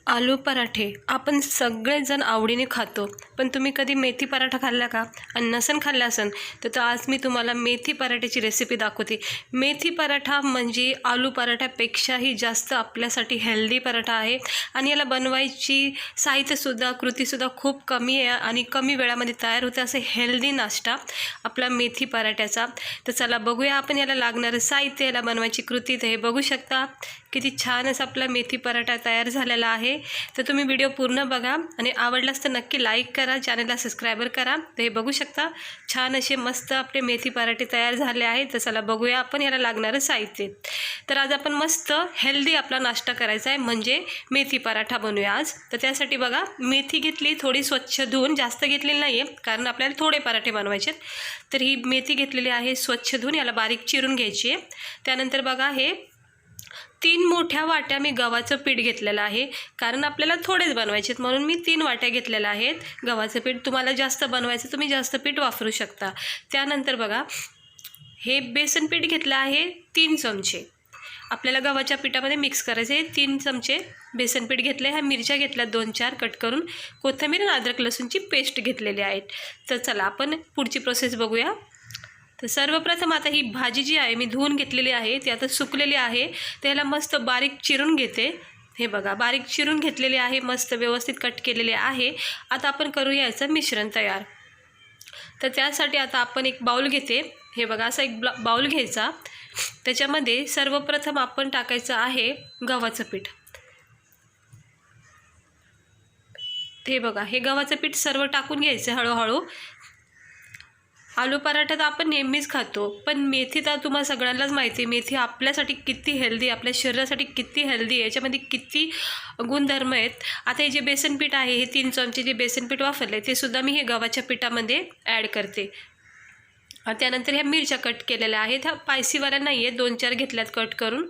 आलू पराठे आपण सगळेजण आवडीने खातो, पण तुम्ही कधी मेथी पराठा खाल्ला का? आणि नसन खाल्ला असन तर आज मी तुम्हाला मेथी पराठ्याची रेसिपी दाखवते. मेथी पराठा म्हणजे आलू पराठ्यापेक्षाही जास्त आपल्यासाठी हेल्दी पराठा आहे आणि याला बनवायची साहित्यसुद्धा कृतीसुद्धा खूप कमी आहे आणि कमी वेळामध्ये तयार होते असं हेल्दी नाश्ता आपला मेथी पराठ्याचा. तर चला बघूया आपण याला लागणारं साहित्य, याला बनवायची कृती. तर हे बघू शकता किती छान असा आपला मेथी पराठा तयार झालेला आहे. तर तुम्ही व्हिडिओ पूर्ण बघा आणि आवडलास तर नक्की लाईक करा, चॅनलला सबस्क्राईबर करा. तर हे बघू शकता छान असे मस्त आपले मेथी पराठे तयार झाले आहेत. तर चला बघूया आपण याला लागणारं साहित्य. तर आज आपण मस्त हेल्दी आपला नाश्ता करायचा आहे म्हणजे मेथी पराठा बनवूया आज. तर त्यासाठी बघा मेथी घेतली, थोडी स्वच्छ धुवून, जास्त घेतलेली नाही आहे कारण आपल्याला थोडे पराठे बनवायचे. तर ही मेथी घेतलेली आहे स्वच्छ धुवून, याला बारीक चिरून घ्यायची आहे. त्यानंतर बघा हे 3 मोठ्या वाट्या मी गव्हाचं पीठ घेतलेलं आहे कारण आपल्याला थोडेच बनवायचे आहेत म्हणून मी 3 वाट्या घेतलेल्या आहेत गव्हाचं पीठ. तुम्हाला जास्त बनवायचं तुम्ही जास्त पीठ वापरू शकता. त्यानंतर बघा हे बेसन पीठ घेतलं आहे 3 चमचे. आपल्याला गव्हाच्या पिठामध्ये मिक्स करायचे 3 चमचे बेसन पीठ घेतले. ह्या मिरच्या घेतल्या 2-4 कट करून, कोथिंबीर आणि अद्रक लसूणची पेस्ट घेतलेली आहे. तर चला आपण पुढची प्रोसेस बघूया. तर सर्वप्रथम आता ही भाजी जी आहे मी धुवून घेतलेली आहे ती आता सुकलेली आहे. त्याला मस्त बारीक चिरून घेते. हे बघा बारीक चिरून घेतलेली आहे, मस्त व्यवस्थित कट केलेले आहे. आता आपण करूया याचं मिश्रण तयार. तर त्यासाठी आता आपण एक बाउल घेते. हे बघा असा एक बाउल घ्यायचा. त्याच्यामध्ये सर्वप्रथम आपण टाकायचं आहे गव्हाचं पीठ. हे बघा हे गव्हाचं पीठ सर्व टाकून घ्यायचं हळूहळू. आलू पराठा तर आपण नेहमीच खातो, पण मेथी तर तुम्हाला सगळ्यांनाच माहिती आहे मेथी आपल्यासाठी किती हेल्दी, आपल्या शरीरासाठी किती हेल्दी आहे, याच्यामध्ये किती गुणधर्म आहेत. आता हे जे बेसन पीठ आहे हे 3 चमचे जे बेसन पीठ वापरले ते सुद्धा मी हे गव्हाच्या पिठामध्ये ॲड करते. त्यानंतर ह्या मिरच्या कट केलेल्या आहेत, ह्या स्पायसीवाल्या नाही आहेत, 2-4 घेतल्यात कट करून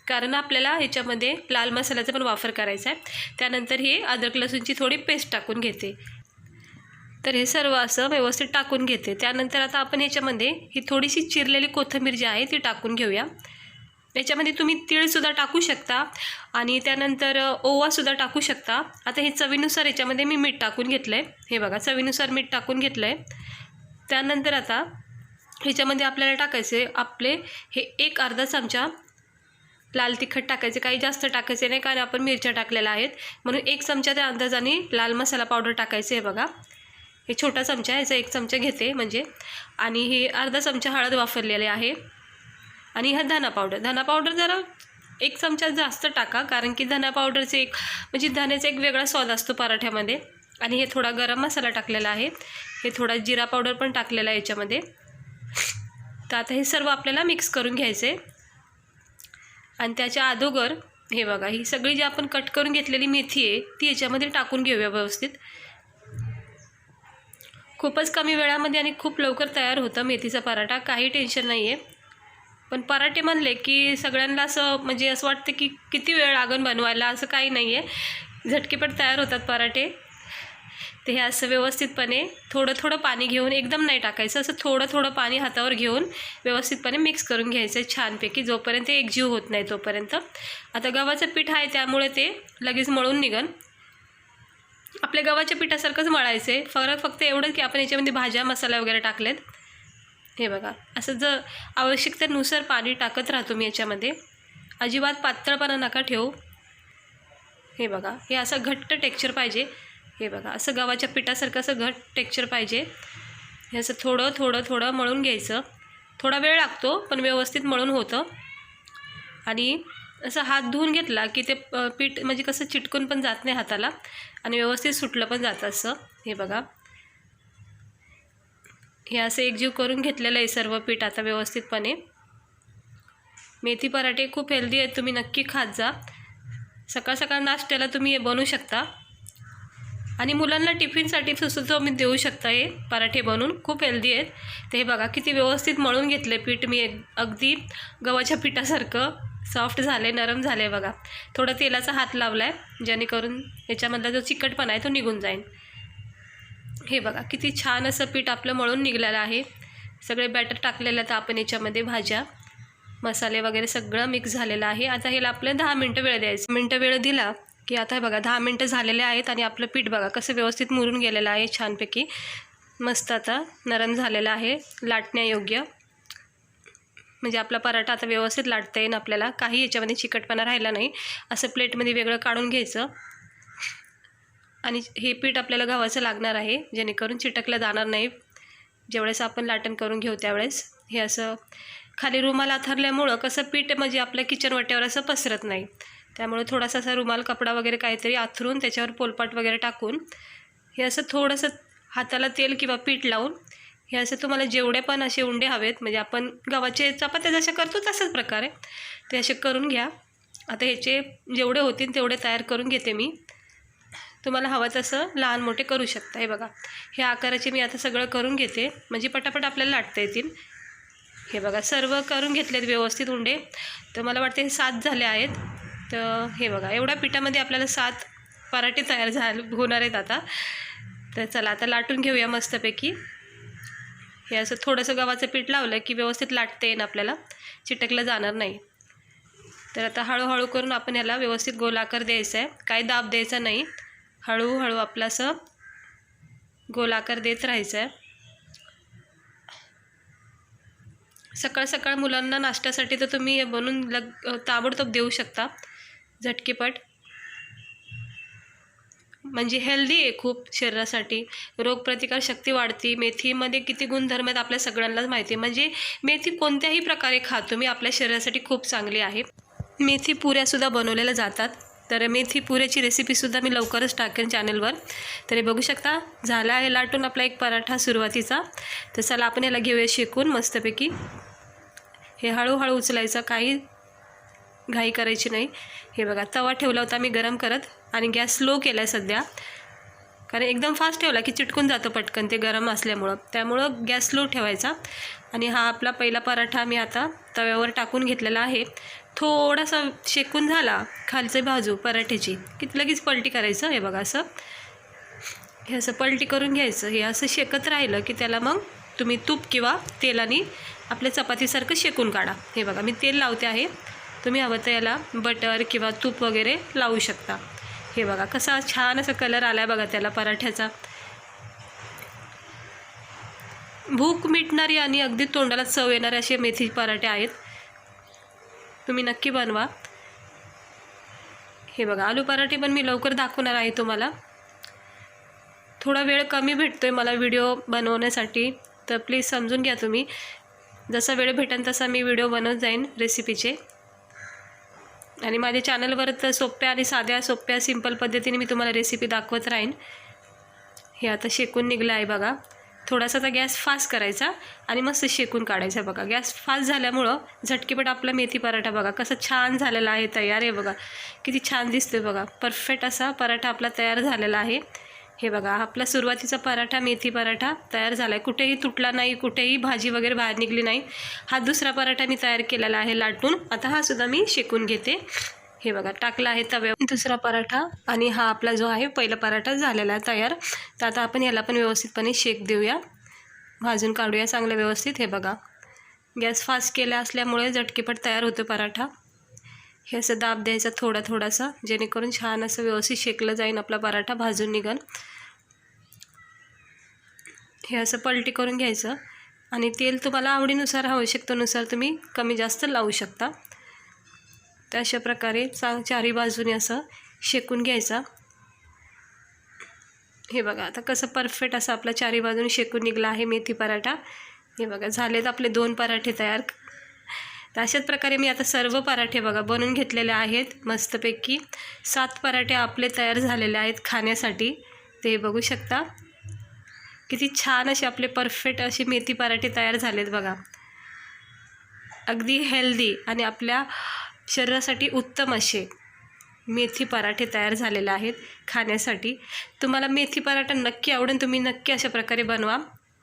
कारण आपल्याला ह्याच्यामध्ये लाल मसाल्याचा पण वापर करायचा आहे. त्यानंतर हे अद्रक लसूणची थोडी पेस्ट टाकून घेते. तर हे सर्व असं व्यवस्थित टाकून घेते. त्यानंतर आता आपण ह्याच्यामध्ये ही थोडीशी चिरलेली कोथिंबीर जी आहे ती टाकून घेऊया. याच्यामध्ये तुम्ही तीळसुद्धा टाकू शकता आणि त्यानंतर ओवासुद्धा टाकू शकता. आता हे चवीनुसार याच्यामध्ये मी मीठ टाकून घेतलं आहे. हे बघा चवीनुसार मीठ टाकून घेतलं आहे. त्यानंतर आता ह्याच्यामध्ये आपल्याला टाकायचे आपले हे 1 अर्धा चमचा लाल तिखट टाकायचे. काही जास्त टाकायचे नाही कारण आपण मिरच्या टाकलेल्या आहेत म्हणून 1 चमचा त्या अंदाजाने लाल मसाला पावडर टाकायचे. हे बघा हे छोटा चमचा आहे, याचा 1 चमचा घेते म्हणजे. आणि हे अर्धा चमचा हळद वापरलेले आहे आणि हा धना पावडर जरा 1 चमचा जास्त टाका कारण की धना पावडरचे म्हणजे धण्याचा एक वेगळा स्वाद असतो पराठ्यामध्ये. आणि हे थोडा गरम मसाला टाकलेला आहे, हे थोडा जिरा पावडर पण टाकलेला आहे याच्यामध्ये. तर आता हे सर्व आपल्याला मिक्स करून घ्यायचे. आणि त्याच्या अगोदर हे बघा ही सगळी जी आपण कट करून घेतलेली मेथी आहे ती याच्यामध्ये टाकून घेऊया व्यवस्थित. खूपच कमी वेळामध्ये आणि खूप लवकर तयार होतं मेथीचा पराठा, काही टेन्शन नाही आहे. पण पराठे म्हणले की सगळ्यांना असं म्हणजे असं वाटतं की किती वेळ लागेल बनवायला, असं काही नाही आहे, झटकेपट तयार होतात पराठे. ते हे असं व्यवस्थितपणे थोडं थोडं पाणी घेऊन, एकदम नाही टाकायचं, असं थोडं थोडं पाणी हातावर घेऊन व्यवस्थितपणे मिक्स करून घ्यायचं आहे छानपैकी जोपर्यंत एकजीव होत नाही तोपर्यंत. आता गव्हाचं पीठ आहे त्यामुळे ते लगेच मळून निघन. आपल्या गव्हाच्या पिठासारखंच मळायचं आहे, फरक फक्त एवढं की आपण याच्यामध्ये भाज्या मसाला वगैरे टाकलेत. हे बघा असं जर आवश्यकतेनुसार पाणी टाकत राहतो मी याच्यामध्ये, अजिबात पातळपणा नका ठेवू. हे बघा हे असं घट्ट टेक्स्चर पाहिजे. हे बघा असं गव्हाच्या पिठासारखं असं घट्ट टेक्स्चर पाहिजे. हे असं थोडं थोडं थोडं मळून घ्यायचं. थोडा वेळ लागतो पण व्यवस्थित मळून होतं. आणि असं हात धुवून घेतला की ते पीठ म्हणजे कसं चिटकून पण जात नाही हाताला आणि व्यवस्थित सुटलं पण जातं असं. हे बघा हे असं एकजीव करून घेतलेलं आहे सर्व पीठ आता व्यवस्थितपणे. मेथी पराठे खूप हेल्दी आहेत, तुम्ही नक्की खात जा. सकाळ सकाळ नाश्त्याला तुम्ही हे बनवू शकता आणि मुलांना टिफिनसाठी सुद्धा तुम्ही देऊ शकता. हे पराठे बनवून खूप हेल्दी आहेत. तर हे बघा किती व्यवस्थित मळून घेतले पीठ मी, अगदी गव्हाच्या पिठासारखं सॉफ्ट झाले, नरम झाले. बघा थोडा तेलाचा हात लावला आहे जेणेकरून याच्यामधला जो चिकटपणा आहे तो निघून जाईल. हे बघा किती छान असं पीठ आपलं मळून निघलेलं आहे. सगळे बॅटर टाकलेलं तर आपण याच्यामध्ये भाज्या मसाले वगैरे सगळं मिक्स झालेलं आहे. आता ह्याला आपलं 10 मिनटं वेळ द्यायचं. वेळ दिला की आता हे बघा 10 मिनटं झालेले आहेत आणि आपलं पीठ बघा कसं व्यवस्थित मुरून गेलेलं आहे छानपैकी. मस्त आता नरम झालेलं आहे, लाटण्यायोग्य. म्हणजे आपला पराठा आता व्यवस्थित लाटता येईल आपल्याला, काही याच्यामध्ये चिकटपणा राहिला नाही. असं प्लेटमध्ये वेगळं काढून घ्यायचं आणि हे पीठ आपल्याला गव्हाचं लागणार आहे, जेणेकरून चिटकलं जाणार नाही जेवढेस आपण लाटण करून घेऊ त्यावेळेस. हे असं खाली रुमाल आथरल्यामुळं कसं पीठ म्हणजे आपल्या किचन वाट्यावर असं पसरत नाही, त्यामुळे थोडासा असा रुमाल कपडा वगैरे काहीतरी आथरून त्याच्यावर पोलपाट वगैरे टाकून हे असं थोडंसं हाताला तेल किंवा पीठ लावून हे असं तुम्हाला जेवढे पण असे उंडे हवेत, म्हणजे आपण गव्हाचे चपात्या जशा करतो तशाच प्रकारे ते असे करून घ्या. आता ह्याचे जेवढे होतील तेवढे तयार करून घेते मी. तुम्हाला हवं तसं लहान मोठे करू शकता. हे बघा हे आकाराचे मी आता सगळं करून घेते, म्हणजे पटापट आपल्याला लाटता येतील. हे बघा सर्व करून घेतलेत व्यवस्थित उंडे. तर मला वाटते हे 7 झाले आहेत. तर हे बघा एवढ्या पिठामध्ये आपल्याला 7 पराठे तयार होणार आहेत आता. तर चला आता लाटून घेऊया मस्तपैकी. हे असं थोडंसं गव्हाचं पीठ लावलं की व्यवस्थित लाटता येईल आपल्याला, चिटकलं जाणार नाही. तर आता हळूहळू करून आपण याला व्यवस्थित गोलाकार द्यायचा आहे, काही दाब द्यायचा नाही. हळूहळू आपलं असं गोलाकार देत राहायचं आहे. सकाळ सकाळ मुलांना नाश्त्यासाठी तर तुम्ही हे बनवून ताबडतोब देऊ शकता झटकीपट. म्हणजे हेल्दी आहे खूप शरीरासाठी, रोगप्रतिकार शक्ती वाढते. मेथीमध्ये किती गुणधर्म आहेत आपल्या सगळ्यांनाच माहिती आहे. म्हणजे मेथी कोणत्याही प्रकारे खा तुम्ही, आपल्या शरीरासाठी खूप चांगली आहे. मेथी पुऱ्यासुद्धा बनवलेल्या जातात. तर मेथी पुऱ्याची रेसिपीसुद्धा मी लवकरच टाकेन चॅनलवर. तर हे बघू शकता झाला आहे लाटून आपला एक पराठा सुरुवातीचा. तर चला आपण याला घेऊया शेकून मस्तपैकी. हे हळूहळू उचलायचं, काही घाई करायची नाही. हे बघा तवा ठेवला होता मी गरम करत आणि गॅस स्लो केला आहे सध्या, कारण एकदम फास्ट ठेवला की चिटकून जातं पटकन ते गरम असल्यामुळं. त्यामुळं गॅस स्लो ठेवायचा. आणि हा आपला पहिला पराठा मी आता तव्यावर टाकून घेतलेला आहे. थोडासा शेकून झाला खालचं बाजू पराठ्याची की लगेच पलटी करायचं. हे बघा असं हे असं पलटी करून घ्यायचं. हे असं शेकत राहिलं की त्याला मग तुम्ही तूप किंवा तेलाने आपल्या चपातीसारखं शेकून काढा. हे बघा मी तेल लावते आहे, तुम्ही हवं तर याला बटर किंवा तूप वगैरे लावू शकता. हे बघा कसा छान असा कलर आला आहे बघा त्याला पराठ्याचा. भूक मिटणारी आणि अगदी तोंडाला चव येणारे असे मेथी पराठे आहेत, तुम्ही नक्की बनवा. हे बघा आलू पराठे पण मी लवकर दाखवणार आहे तुम्हाला. थोडा वेळ कमी भेटतोय मला व्हिडिओ बनवण्यासाठी, तर प्लीज समजून घ्या तुम्ही. जसा वेळ भेटेल तसा मी व्हिडिओ बनवत जाईन रेसिपीचे. आणि माझ्या चॅनलवर तर सोप्या आणि साध्या सोप्या सिंपल पद्धतीने मी तुम्हाला रेसिपी दाखवत राहीन. हे आता शेकून निघलं आहे बघा. थोडासा आता गॅस फास्ट करायचा आणि मस्त शेकून काढायचा. बघा गॅस फास्ट झाल्यामुळं झटकीपट आपला मेथी पराठा बघा कसं छान झालेला आहे तयार. आहे बघा किती छान दिसतोय बघा. परफेक्ट असा पराठा आपला तयार झालेला आहे. हे बघा आपला सुरुवातीचा पराठा मेथी पराठा तयार झाला आहे. कुठेही तुटला नाही, कुठेही भाजी वगैरे बाहेर निघली नाही. हा दुसरा पराठा मी तयार केलेला आहे लाटून. आता हा सुद्धा मी शेकून घेते. हे बघा टाकला आहे तव्यावर दुसरा पराठा आणि हा आपला जो आहे पहिला पराठा झालेला आहे तयार. तर आता आपण याला पण व्यवस्थितपणे शेक देऊया, भाजून काढूया चांगलं व्यवस्थित. हे बघा गॅस फास्ट केला असल्यामुळे झटकीपट तयार होतो पराठा. हे असं दाब द्यायचा थोडा थोडासा, जेणेकरून छान असं व्यवस्थित शेकलं जाईल आपला पराठा, भाजून निघन. हे असं पलटी करून घ्यायचं आणि तेल तुम्हाला आवडीनुसार आवश्यकतेनुसार तुम्ही कमी जास्त लावू शकता. तर अशा प्रकारे चारी बाजूने असं शेकून घ्यायचा. हे बघा आता कसं परफेक्ट असं आपला चारी बाजूने शेकून निघला आहे मेथी पराठा. हे बघा झालेत आपले 2 पराठे तयार. तर अशाच प्रकारे मी आता सर्व पराठे बघा बनवून घेतलेले आहेत मस्तपैकी. 7 पराठे आपले तयार झालेले आहेत खाण्यासाठी. ते बघू शकता किती छान असे आपले परफेक्ट असे मेथी पराठे तयार झालेत बघा. अगदी हेल्दी आणि आपल्या शरीरासाठी उत्तम असे मेथी पराठे तयार झालेले आहेत खाण्यासाठी. तुम्हाला मेथी पराठा नक्की आवडेल, तुम्ही नक्की अशा प्रकारे बनवा.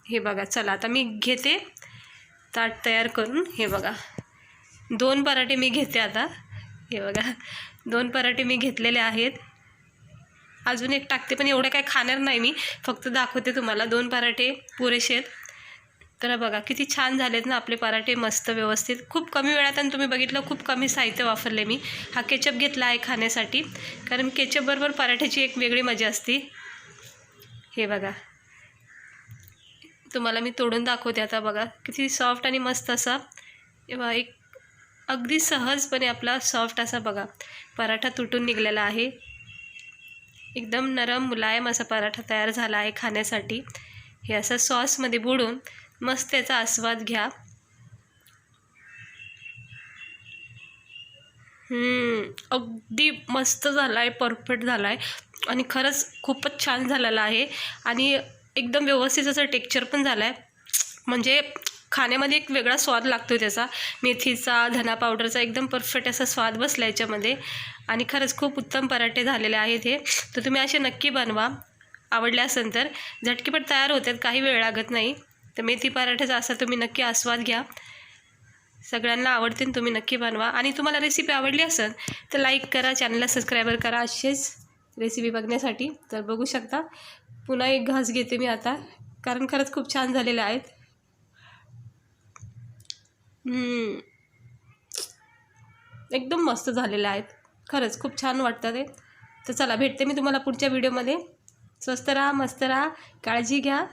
हे बघा चला आता मी घेते ताट तयार करून. हे बघा 2 पराठे मी घेते आता. हे बघा 2 पराठे मी घेतलेले आहेत. अजून एक टाकते पण एवढं काय खाणार नाही मी, फक्त दाखवते तुम्हाला. 2 पराठे पुरेसे आहेत. तर बघा किती छान झालेत ना आपले पराठे, मस्त व्यवस्थित. खूप कमी वेळात आणि तुम्ही बघितलं खूप कमी साहित्य वापरले मी. हा केचप घेतला आहे खाण्यासाठी, कारण केचपबरोबर पराठ्याची एक वेगळी मजा असते. हे बघा, तुम्हाला मी तोडून दाखवते आता. बघा किती सॉफ्ट आणि मस्त असा एक अगदी सहजपणे आपला सॉफ्ट असा बघा पराठा तुटून निघालेला आहे. एकदम नरम मुलायम असा पराठा तयार झाला आहे खाण्यासाठी. हे असं सॉसमध्ये बुडून मस्त त्याचा आस्वाद घ्या. अगदी मस्त झाला आहे, परफेक्ट झाला आहे आणि खरंच खूपच छान झालेला आहे आणि एकदम व्यवस्थित असं टेक्स्चर पण झालं आहे. म्हणजे खाण्यामध्ये एक वेगळा स्वाद लागतो त्याचा, मेथीचा, धना पावडरचा एकदम परफेक्ट असा स्वाद बसला याच्यामध्ये आणि खरंच खूप उत्तम पराठे झालेले आहेत हे. तर तुम्ही असे नक्की बनवा, आवडले असेल तर. झटकीपट तयार होतात, काही वेळ लागत नाही. तर मेथी पराठ्याचा असा तुम्ही नक्की आस्वाद घ्या, सगळ्यांना आवडतील, तुम्ही नक्की बनवा. आणि तुम्हाला रेसिपी आवडली असेल तर लाईक करा, चॅनलला सबस्क्राईबर करा असेच रेसिपी बघण्यासाठी. तर बघू शकता, पुन्हा एक घास घेते मी आता, कारण खरंच खूप छान झालेले आहेत. एकदम मस्त झालेले आहेत, खरंच खूप छान वाटतं ते. तर चला, भेटते मी तुम्हाला पुढच्या व्हिडिओमध्ये. स्वस्त राहा, मस्त राहा, काळजी घ्या.